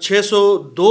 602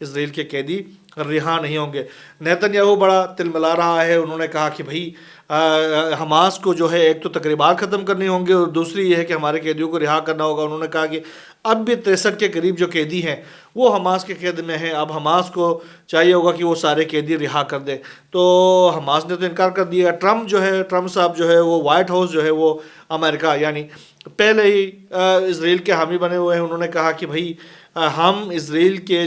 اسرائیل کے قیدی رہا نہیں ہوں گے۔ نیتن یاہو بڑا تل ملا رہا ہے، انہوں نے کہا کہ بھائی حماس کو جو ہے ایک تو تقریبات ختم کرنی ہوں گے اور دوسری یہ ہے کہ ہمارے قیدیوں کو رہا کرنا ہوگا۔ انہوں نے کہا کہ اب بھی 63 کے قریب جو قیدی ہیں وہ حماس کے قید میں ہیں، اب حماس کو چاہیے ہوگا کہ وہ سارے قیدی رہا کر دے۔ تو حماس نے تو انکار کر دیا۔ ٹرمپ صاحب جو ہے وہ وائٹ ہاؤس جو ہے وہ امریکہ یعنی پہلے ہی اسرائیل کے حامی بنے ہوئے ہیں، انہوں نے کہا کہ بھائی ہم اسرائیل کے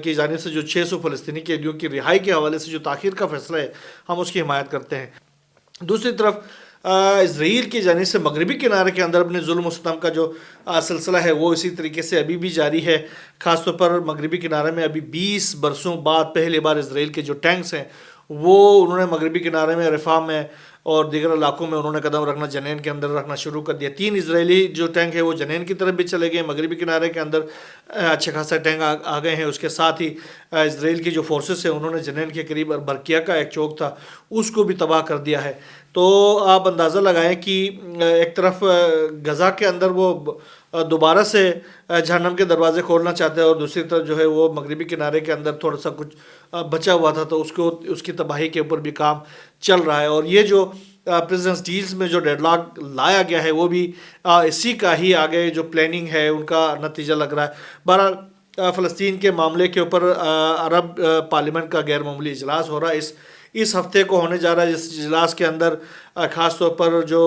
کی جانب سے جو 600 فلسطینی قیدیوں کی رہائی کے حوالے سے جو تاخیر کا فیصلہ ہے ہم اس کی حمایت کرتے ہیں۔ دوسری طرف اسرائیل کی جانب سے مغربی کنارے کے اندر اپنے ظلم و ستم کا جو سلسلہ ہے وہ اسی طریقے سے ابھی بھی جاری ہے۔ خاص طور پر مغربی کنارے میں ابھی 20 برسوں بعد پہلی بار اسرائیل کے جو ٹینکس ہیں وہ انہوں نے مغربی کنارے میں رفح میں اور دیگر علاقوں میں انہوں نے قدم رکھنا، جنین کے اندر رکھنا شروع کر دیا۔ 3 اسرائیلی جو ٹینک ہے وہ جنین کی طرف بھی چلے گئے، مغربی کنارے کے اندر اچھے خاصے ٹینک آ گئے ہیں۔ اس کے ساتھ ہی اسرائیل کی جو فورسز ہیں انہوں نے جنین کے قریب برکیہ کا ایک چوک تھا اس کو بھی تباہ کر دیا ہے۔ تو آپ اندازہ لگائیں کہ ایک طرف غزہ کے اندر وہ دوبارہ سے جہنم کے دروازے کھولنا چاہتے ہیں اور دوسری طرف جو ہے وہ مغربی کنارے کے اندر تھوڑا سا کچھ بچا ہوا تھا تو اس کی تباہی کے اوپر بھی کام چل رہا ہے۔ اور یہ جو پریزنس ڈیلز میں جو ڈیڈ لاک لایا گیا ہے وہ بھی اسی کا ہی آگے جو پلاننگ ہے ان کا نتیجہ لگ رہا ہے۔ بہرحال فلسطین کے معاملے کے اوپر عرب پارلیمنٹ کا غیر معمولی اجلاس ہو رہا ہے اس ہفتے کو ہونے جا رہا ہے، جس اجلاس کے اندر خاص طور پر جو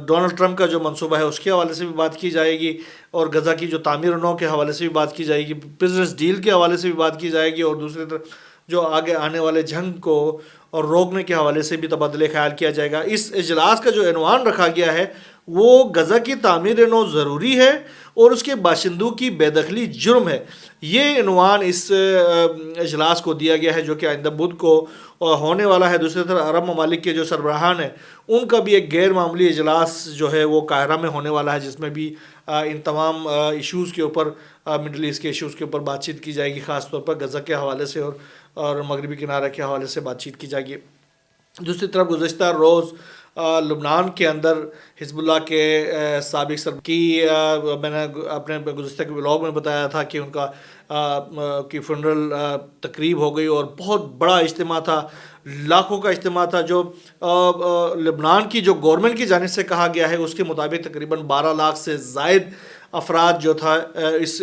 ڈونلڈ ٹرمپ کا جو منصوبہ ہے اس کے حوالے سے بھی بات کی جائے گی اور غزہ کی جو تعمیر نو کے حوالے سے بھی بات کی جائے گی، پریزنس ڈیل کے حوالے سے بھی بات کی جائے گی اور دوسری طرف جو آگے آنے والے جنگ کو اور روکنے کے حوالے سے بھی تبادلہ خیال کیا جائے گا۔ اس اجلاس کا جو عنوان رکھا گیا ہے وہ غزہ کی تعمیر نو ضروری ہے اور اس کے باشندوں کی بے دخلی جرم ہے، یہ عنوان اس اجلاس کو دیا گیا ہے جو کہ آئندہ بدھ کو ہونے والا ہے۔ دوسری طرف عرب ممالک کے جو سربراہان ہیں ان کا بھی ایک غیر معمولی اجلاس جو ہے وہ قاہرہ میں ہونے والا ہے، جس میں بھی ان تمام ایشوز کے اوپر مڈل ایسٹ کے ایشوز کے اوپر بات چیت کی جائے گی، خاص طور پر غزہ کے حوالے سے اور مغربی کنارے کے حوالے سے بات چیت کی جائے گی۔ دوسری طرف گزشتہ روز لبنان کے اندر حزب اللہ کے سابق سربراہ کی میں نے اپنے گزشتہ کے بلاگ میں بتایا تھا کہ ان کا کی فنرل تقریب ہو گئی اور بہت بڑا اجتماع تھا، لاکھوں کا اجتماع تھا۔ جو لبنان کی جو گورنمنٹ کی جانب سے کہا گیا ہے اس کے مطابق تقریباً 12 لاکھ سے زائد افراد جو تھا اس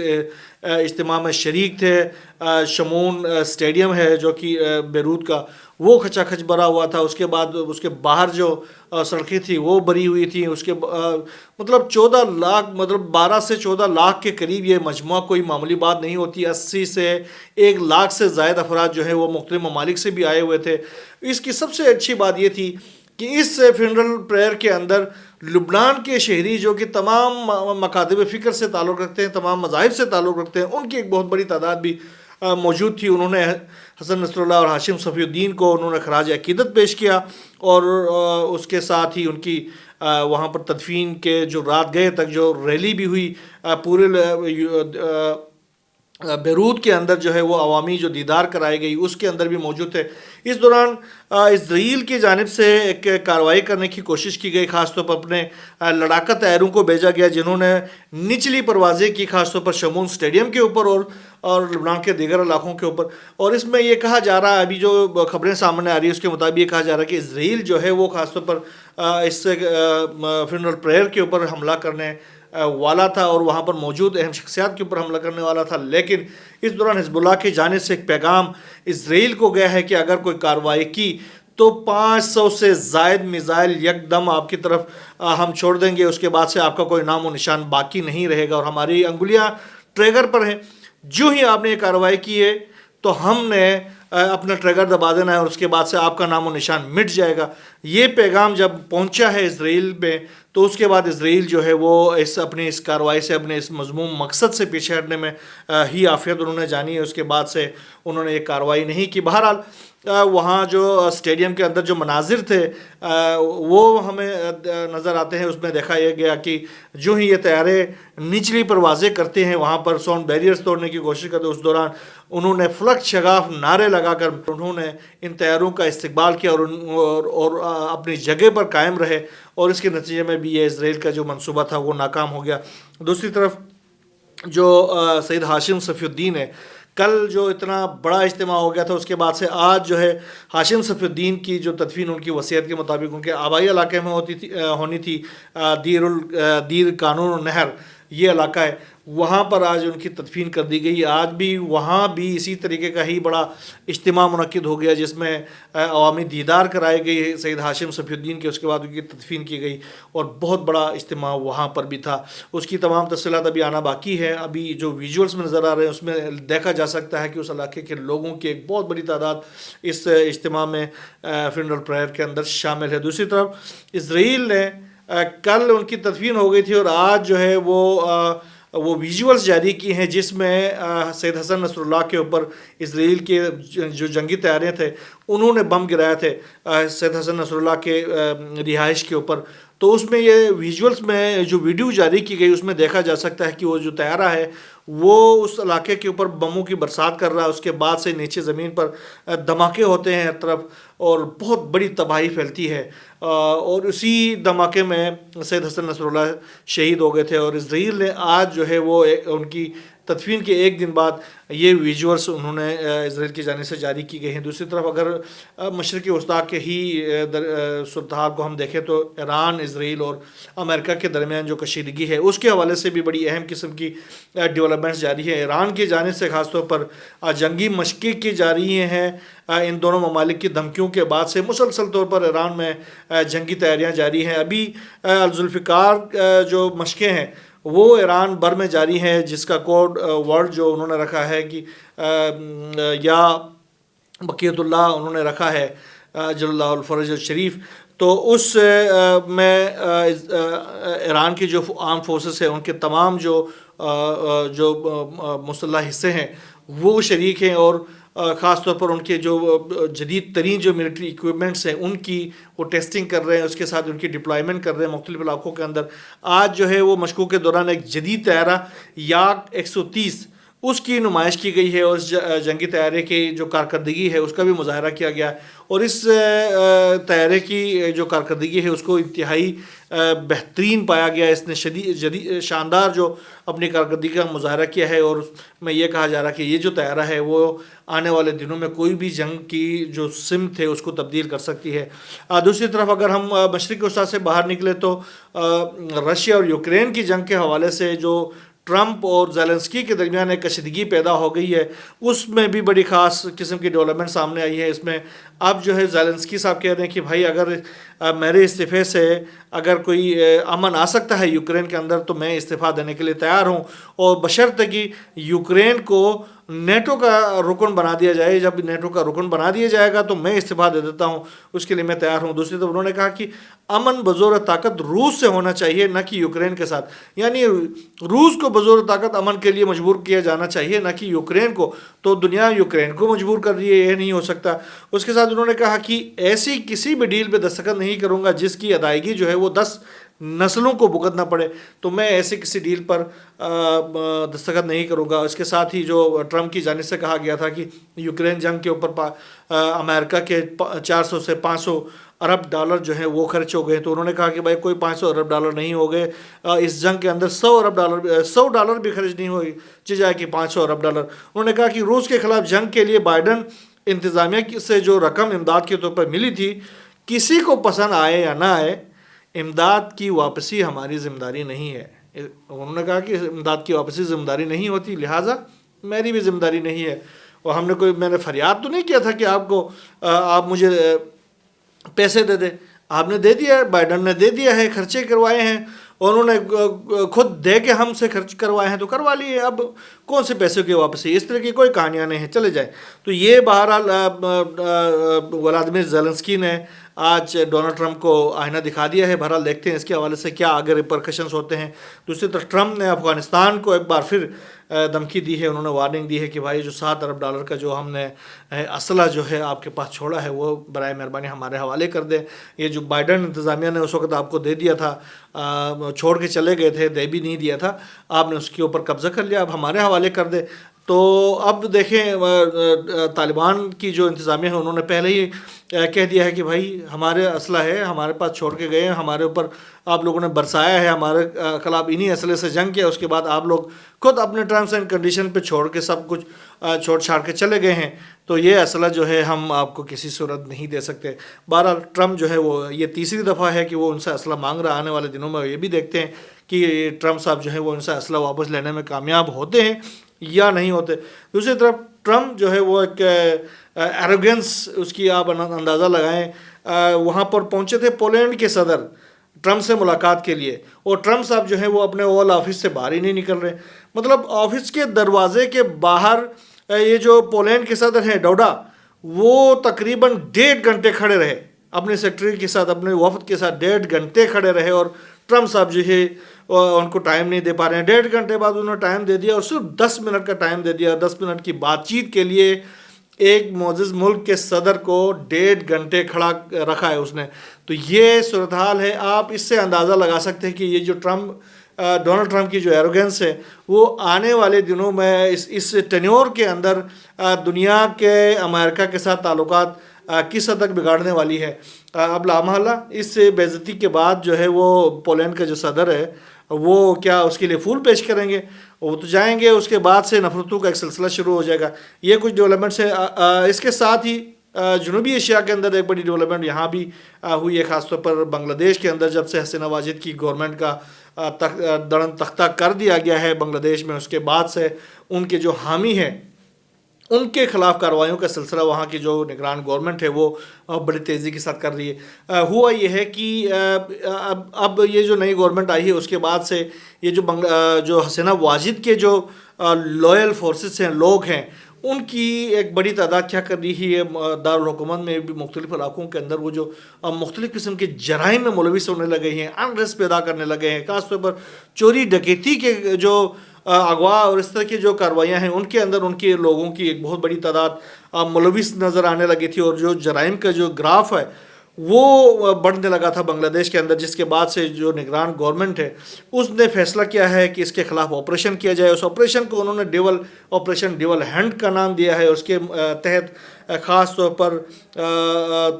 اجتماع میں شریک تھے۔ شمون اسٹیڈیم ہے جو کہ بیروت کا وہ کھچا کھچ بھرا ہوا تھا، اس کے بعد اس کے باہر جو سڑکیں تھیں وہ بھری ہوئی تھیں، اس کے مطلب 14 لاکھ مطلب 12 سے 14 لاکھ کے قریب یہ مجموعہ کوئی معمولی بات نہیں ہوتی۔ 80 سے 1 لاکھ سے زائد افراد جو ہیں وہ مختلف ممالک سے بھی آئے ہوئے تھے۔ اس کی سب سے اچھی بات یہ تھی کہ اس فنرل پریئر کے اندر لبنان کے شہری جو کہ تمام مکاتب فکر سے تعلق رکھتے ہیں، تمام مذاہب سے تعلق رکھتے ہیں، ان کی ایک بہت بڑی تعداد بھی موجود تھی۔ انہوں نے حسن نصر اللہ اور ہاشم صفی الدین کو انہوں نے خراج عقیدت پیش کیا اور اس کے ساتھ ہی ان کی وہاں پر تدفین کے جو رات گئے تک جو ریلی بھی ہوئی پورے بیروت کے اندر جو ہے وہ عوامی جو دیدار کرائی گئی اس کے اندر بھی موجود تھے۔ اس دوران اسرائیل کی جانب سے ایک کارروائی کرنے کی کوشش کی گئی، خاص طور پر اپنے لڑاکا طیاروں کو بھیجا گیا جنہوں نے نچلی پروازیں کی، خاص طور پر شمون اسٹیڈیم کے اوپر اور لبنان کے دیگر علاقوں کے اوپر۔ اور اس میں یہ کہا جا رہا ہے، ابھی جو خبریں سامنے آ رہی ہیں اس کے مطابق یہ کہا جا رہا ہے کہ اسرائیل جو ہے وہ خاص طور پر اس فنرل پریئر کے اوپر حملہ کرنے والا تھا اور وہاں پر موجود اہم شخصیات کے اوپر حملہ کرنے والا تھا، لیکن اس دوران حزب اللہ کی جانب سے ایک پیغام اسرائیل کو گیا ہے کہ اگر کوئی کارروائی کی تو 500 سے زائد میزائل یک دم آپ کی طرف ہم چھوڑ دیں گے، اس کے بعد سے آپ کا کوئی نام و نشان باقی نہیں رہے گا اور ہماری انگلیاں ٹریگر پر ہیں، جو ہی آپ نے یہ کارروائی کی ہے تو ہم نے اپنا ٹریگر دبا دینا ہے اور اس کے بعد سے آپ کا نام و نشان مٹ جائے گا۔ یہ پیغام جب پہنچا ہے اسرائیل میں تو اس کے بعد اسرائیل جو ہے وہ اپنی اس کارروائی سے اپنے اس مذموم مقصد سے پیچھے ہٹنے میں ہی عافیت انہوں نے جانی ہے، اس کے بعد سے انہوں نے یہ کارروائی نہیں کی۔ بہرحال وہاں جو اسٹیڈیم کے اندر جو مناظر تھے وہ ہمیں نظر آتے ہیں، اس میں دیکھا یہ گیا کہ جو ہی یہ طیارے نچلی پروازیں کرتے ہیں وہاں پر ساؤنڈ بیریئرز توڑنے کی کوشش کرتے، اس دوران انہوں نے فلک شگاف نعرے لگا کر انہوں نے ان طیاروں کا استقبال کیا اور اپنی جگہ پر قائم رہے اور اس کے نتیجے میں بھی یہ اسرائیل کا جو منصوبہ تھا وہ ناکام ہو گیا۔ دوسری طرف جو سید ہاشم صفی الدین ہے، کل جو اتنا بڑا اجتماع ہو گیا تھا، اس کے بعد سے آج جو ہے ہاشم صفی الدین کی جو تدفین ان کی وصیت کے مطابق ان کے آبائی علاقے میں ہونی تھی، دیر قانون النہر یہ علاقہ ہے، وہاں پر آج ان کی تدفین کر دی گئی۔ آج بھی وہاں بھی اسی طریقے کا ہی بڑا اجتماع منعقد ہو گیا، جس میں عوامی دیدار کرائے گئی سید ہاشم صفی الدین کے، اس کے بعد ان کی تدفین کی گئی، اور بہت بڑا اجتماع وہاں پر بھی تھا۔ اس کی تمام تفصیلات ابھی آنا باقی ہے۔ ابھی جو ویژولز میں نظر آ رہے ہیں اس میں دیکھا جا سکتا ہے کہ اس علاقے کے لوگوں کی ایک بہت بڑی تعداد اس اجتماع میں فنرل پریئر کے اندر شامل ہے۔ دوسری طرف اسرائیل نے کل ان کی تدفین ہو گئی تھی، اور آج جو ہے وہ ویژولز جاری کی ہیں، جس میں سید حسن نصر اللہ کے اوپر اسرائیل کے جو جنگی طیارے تھے انہوں نے بم گرایا تھے سید حسن نصر اللہ کے رہائش کے اوپر۔ تو اس میں یہ ویژولز میں جو ویڈیو جاری کی گئی اس میں دیکھا جا سکتا ہے کہ وہ جو طیارہ ہے وہ اس علاقے کے اوپر بموں کی برسات کر رہا ہے، اس کے بعد سے نیچے زمین پر دھماکے ہوتے ہیں ہر طرف، اور بہت بڑی تباہی پھیلتی ہے، اور اسی دھماکے میں سید حسن نصر اللہ شہید ہو گئے تھے۔ اور اسرائیل نے آج جو ہے وہ ان کی تدفین کے ایک دن بعد یہ ویژولز انہوں نے اسرائیل کی جانب سے جاری کی گئی ہیں۔ دوسری طرف اگر مشرقی وسطیٰ کے ہی صورتحال کو ہم دیکھیں تو ایران، اسرائیل اور امریکہ کے درمیان جو کشیدگی ہے اس کے حوالے سے بھی بڑی اہم قسم کی ڈیولپمنٹس جاری ہے۔ ایران کی جانب سے خاص طور پر جنگی مشقیں کی جا رہی ہیں، ان دونوں ممالک کی دھمکیوں کے بعد سے مسلسل طور پر ایران میں جنگی تیاریاں جاری ہیں۔ ابھی ذوالفقار جو مشقیں ہیں وہ ایران بر میں جاری ہیں، جس کا کوڈ ورڈ جو انہوں نے رکھا ہے کہ یا بقیت اللہ انہوں نے رکھا ہے، جل اللہ الفرج الشریف۔ تو اس میں ایران کی جو آرم فورسز ہیں ان کے تمام جو مسلح حصے ہیں وہ شریک ہیں، اور خاص طور پر ان کے جو جدید ترین جو ملٹری ایکوپمنٹس ہیں ان کی وہ ٹیسٹنگ کر رہے ہیں، اس کے ساتھ ان کی ڈپلائمنٹ کر رہے ہیں مختلف علاقوں کے اندر۔ آج جو ہے وہ مشقوں کے دوران ایک جدید طیارہ یاک 130 اس کی نمائش کی گئی ہے، اور اس جنگی طیارے کی جو کارکردگی ہے اس کا بھی مظاہرہ کیا گیا، اور اس طیارے کی جو کارکردگی ہے اس کو انتہائی بہترین پایا گیا۔ اس نے شاندار جو اپنی کارکردگی کا مظاہرہ کیا ہے، اور اس میں یہ کہا جا رہا ہے کہ یہ جو طیارہ ہے وہ آنے والے دنوں میں کوئی بھی جنگ کی جو سمت ہے اس کو تبدیل کر سکتی ہے۔ دوسری طرف اگر ہم مشرقی وسطیٰ سے باہر نکلے تو رشیا اور یوکرین کی جنگ کے حوالے سے جو ٹرمپ اور زیلنسکی کے درمیان ایک کشیدگی پیدا ہو گئی ہے، اس میں بھی بڑی خاص قسم کی ڈیولپمنٹ سامنے آئی ہے۔ اس میں اب جو ہے زیلنسکی صاحب کہہ رہے ہیں کہ بھائی اگر میرے استعفے سے اگر کوئی امن آ سکتا ہے یوکرین کے اندر تو میں استعفیٰ دینے کے لیے تیار ہوں، اور بشرط کہ یوکرین کو نیٹو کا رکن بنا دیا جائے۔ جب نیٹو کا رکن بنا دیا جائے گا تو میں استعفیٰ دے دیتا ہوں، اس کے لیے میں تیار ہوں۔ دوسری طرف انہوں نے کہا کہ امن بزور طاقت روس سے ہونا چاہیے، نہ کہ یوکرین کے ساتھ، یعنی روس کو بزور طاقت امن کے لیے مجبور کیا جانا چاہیے، نہ کہ یوکرین کو۔ تو دنیا یوکرین کو مجبور کر رہی ہے، یہ نہیں ہو سکتا۔ اس کے ساتھ انہوں نے کہا کہ ایسی کسی بھی ڈیل پہ دستخط نہیں کروں گا جس کی ادائیگی جو ہے وہ 10 نسلوں کو بھگتنا پڑے، تو میں ایسے کسی ڈیل پر دستخط نہیں کروں گا۔ اس کے ساتھ ہی جو ٹرمپ کی جانب سے کہا گیا تھا کہ یوکرین جنگ کے اوپر امریکہ کے 400 سے 500 ارب ڈالر جو ہیں وہ خرچ ہو گئے، تو انہوں نے کہا کہ بھائی کوئی 500 ارب ڈالر نہیں ہو گئے، اس جنگ کے اندر 100 ڈالر بھی خرچ نہیں ہوئی جائے کہ 500 ارب ڈالر۔ انہوں نے کہا کہ روس کے خلاف جنگ کے لیے بائیڈن انتظامیہ سے جو رقم امداد کے طور پر ملی تھی، کسی کو پسند آئے یا نہ آئے، امداد کی واپسی ہماری ذمہ داری نہیں ہے۔ انہوں نے کہا کہ امداد کی واپسی ذمہ داری نہیں ہوتی، لہٰذا میری بھی ذمہ داری نہیں ہے، اور میں نے فریاد تو نہیں کیا تھا کہ آپ مجھے پیسے دے دیں، آپ نے دے دیا ہے، بائیڈن نے دے دیا ہے، خرچے کروائے ہیں، اور انہوں نے خود دے کے ہم سے خرچ کروائے ہیں تو کروا لیے، اب کون سے پیسوں کی واپسی؟ اس طرح کی کوئی کہانیاں نہیں ہیں، چلے جائیں۔ تو یہ بہرحال ولادیمیر زیلنسکی نے آج ڈونلڈ ٹرمپ کو آئینہ دکھا دیا ہے۔ بہرحال دیکھتے ہیں اس کے حوالے سے کیا آگے ریپرکشنز ہوتے ہیں۔ دوسری طرف ٹرمپ نے افغانستان کو ایک بار پھر دھمکی دی ہے، انہوں نے وارننگ دی ہے کہ بھائی جو 7 ارب ڈالر کا جو ہم نے اسلحہ جو ہے آپ کے پاس چھوڑا ہے وہ برائے مہربانی ہمارے حوالے کر دیں۔ یہ جو بائیڈن انتظامیہ نے اس وقت آپ کو دے دیا تھا، چھوڑ کے چلے گئے تھے، دے بھی نہیں دیا تھا، آپ نے اس کے اوپر قبضہ کر لیا، اب ہمارے حوالے کر دیں۔ تو اب دیکھیں طالبان کی جو انتظامیہ ہے انہوں نے پہلے ہی کہہ دیا ہے کہ بھائی ہمارے اسلحہ ہے ہمارے پاس چھوڑ کے گئے ہیں، ہمارے اوپر آپ لوگوں نے برسایا ہے، ہمارے خلاف انہی اسلحے سے جنگ کیا، اس کے بعد آپ لوگ خود اپنے ٹرمز اینڈ کنڈیشن پہ چھوڑ کے سب کچھ چھوڑ چھاڑ کے چلے گئے ہیں، تو یہ اسلحہ جو ہے ہم آپ کو کسی صورت نہیں دے سکتے۔ بہرحال ٹرمپ جو ہے وہ یہ تیسری دفعہ ہے کہ وہ ان سے اسلحہ مانگ رہا، آنے والے دنوں میں یہ بھی دیکھتے ہیں کہ ٹرمپ صاحب جو ہے وہ ان سے اسلحہ واپس لینے میں کامیاب ہوتے ہیں یا نہیں ہوتے۔ دوسری طرف ٹرمپ جو ہے وہ ایک ایروگنس اس کی آپ اندازہ لگائیں، وہاں پر پہنچے تھے پولینڈ کے صدر ٹرمپ سے ملاقات کے لیے، اور ٹرمپ صاحب جو ہے وہ اپنے اوول آفس سے باہر ہی نہیں نکل رہے، مطلب آفس کے دروازے کے باہر یہ جو پولینڈ کے صدر ہیں ڈوڈا، وہ تقریباً 1.5 گھنٹے کھڑے رہے اپنے سیکرٹری کے ساتھ، اپنے وفد کے ساتھ 1.5 گھنٹے کھڑے رہے، اور ٹرمپ صاحب جو ہے ان کو ٹائم نہیں دے پا رہے ہیں۔ 1.5 گھنٹے بعد انہوں نے ٹائم دے دیا اور صرف 10 منٹ کا ٹائم دے دیا، 10 منٹ کی بات چیت کے لیے ایک معزز ملک کے صدر کو 1.5 گھنٹے کھڑا رکھا ہے اس نے۔ تو یہ صورتحال ہے، آپ اس سے اندازہ لگا سکتے ہیں کہ یہ جو ڈونلڈ ٹرمپ کی جو ایروگنس ہے وہ آنے والے دنوں میں اس ٹینیور کے اندر دنیا کے امریکہ کے ساتھ تعلقات کس حد تک بگاڑنے والی ہے۔ اب لامحالہ اس بے عزتی کے بعد جو ہے وہ پولینڈ کا جو صدر ہے وہ کیا اس کے لیے پھول پیش کریں گے؟ وہ تو جائیں گے، اس کے بعد سے نفرتوں کا ایک سلسلہ شروع ہو جائے گا۔ یہ کچھ ڈیولپمنٹس ہیں۔ اس کے ساتھ ہی جنوبی ایشیا کے اندر ایک بڑی ڈیولپمنٹ یہاں بھی ہوئی ہے، خاص طور پر بنگلہ دیش کے اندر جب سے حسینہ واجد کی گورنمنٹ کا درن تختہ کر دیا گیا ہے بنگلہ دیش میں، اس کے بعد سے ان کے جو حامی ہیں ان کے خلاف کارروائیوں کا سلسلہ وہاں کی جو نگران گورنمنٹ ہے وہ بڑی تیزی کے ساتھ کر رہی ہے۔ ہوا یہ ہے کہ اب یہ جو نئی گورنمنٹ آئی ہے اس کے بعد سے یہ جو حسینہ واجد کے جو لوئل فورسز ہیں، لوگ ہیں، ان کی ایک بڑی تعداد کیا کر رہی ہے دارالحکومت میں بھی مختلف علاقوں کے اندر وہ جو مختلف قسم کے جرائم میں ملوث ہونے لگے ہیں، انریسٹ پیدا کرنے لگے ہیں، خاص طور پر چوری ڈکیتی کے جو اغوا اور اس طرح کی جو کاروائیاں ہیں ان کے اندر ان کے لوگوں کی ایک بہت بڑی تعداد ملوث نظر آنے لگی تھی، اور جو جرائم کا جو گراف ہے وہ بڑھنے لگا تھا بنگلہ دیش کے اندر، جس کے بعد سے جو نگران گورنمنٹ ہے اس نے فیصلہ کیا ہے کہ اس کے خلاف آپریشن کیا جائے۔ اس آپریشن کو انہوں نے آپریشن ڈیول ہینڈ کا نام دیا ہے۔ اس کے تحت خاص طور پر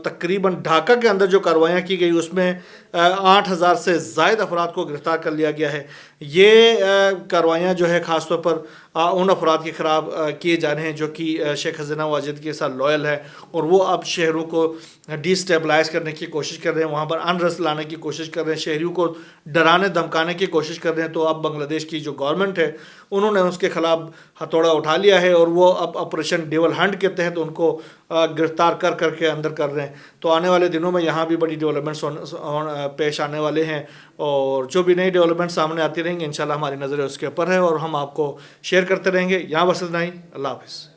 تقریباً ڈھاکہ کے اندر جو کاروائیاں کی گئی اس میں 8,000 سے زائد افراد کو گرفتار کر لیا گیا ہے۔ یہ کاروائیاں جو ہے خاص طور پر ان افراد کے خلاف کیے جا رہے ہیں جو کہ شیخ حسینہ واجد کے ساتھ لوئل ہے، اور وہ اب شہروں کو ڈی اسٹیبلائز کرنے کی کوشش کر رہے ہیں، وہاں پر انرسٹ لانے کی کوشش کر رہے ہیں، شہریوں کو ڈرانے دھمکانے کی کوشش کر رہے ہیں۔ تو اب بنگلہ دیش کی جو گورنمنٹ ہے انہوں نے اس کے خلاف ہتھوڑا اٹھا لیا ہے، اور وہ اب آپریشن ڈیول ہنٹ کے تحت ان کو گرفتار کر کے اندر کر رہے ہیں۔ تو آنے والے دنوں میں یہاں بھی بڑی ڈیولپمنٹس پیش آنے والے ہیں، اور جو بھی نئی ڈیولپمنٹ سامنے آتی رہیں گی انشاءاللہ ہماری نظر اس کے اوپر ہے، اور ہم آپ کو شیئر کرتے رہیں گے۔ یہاں بس اتنا ہی، اللہ حافظ۔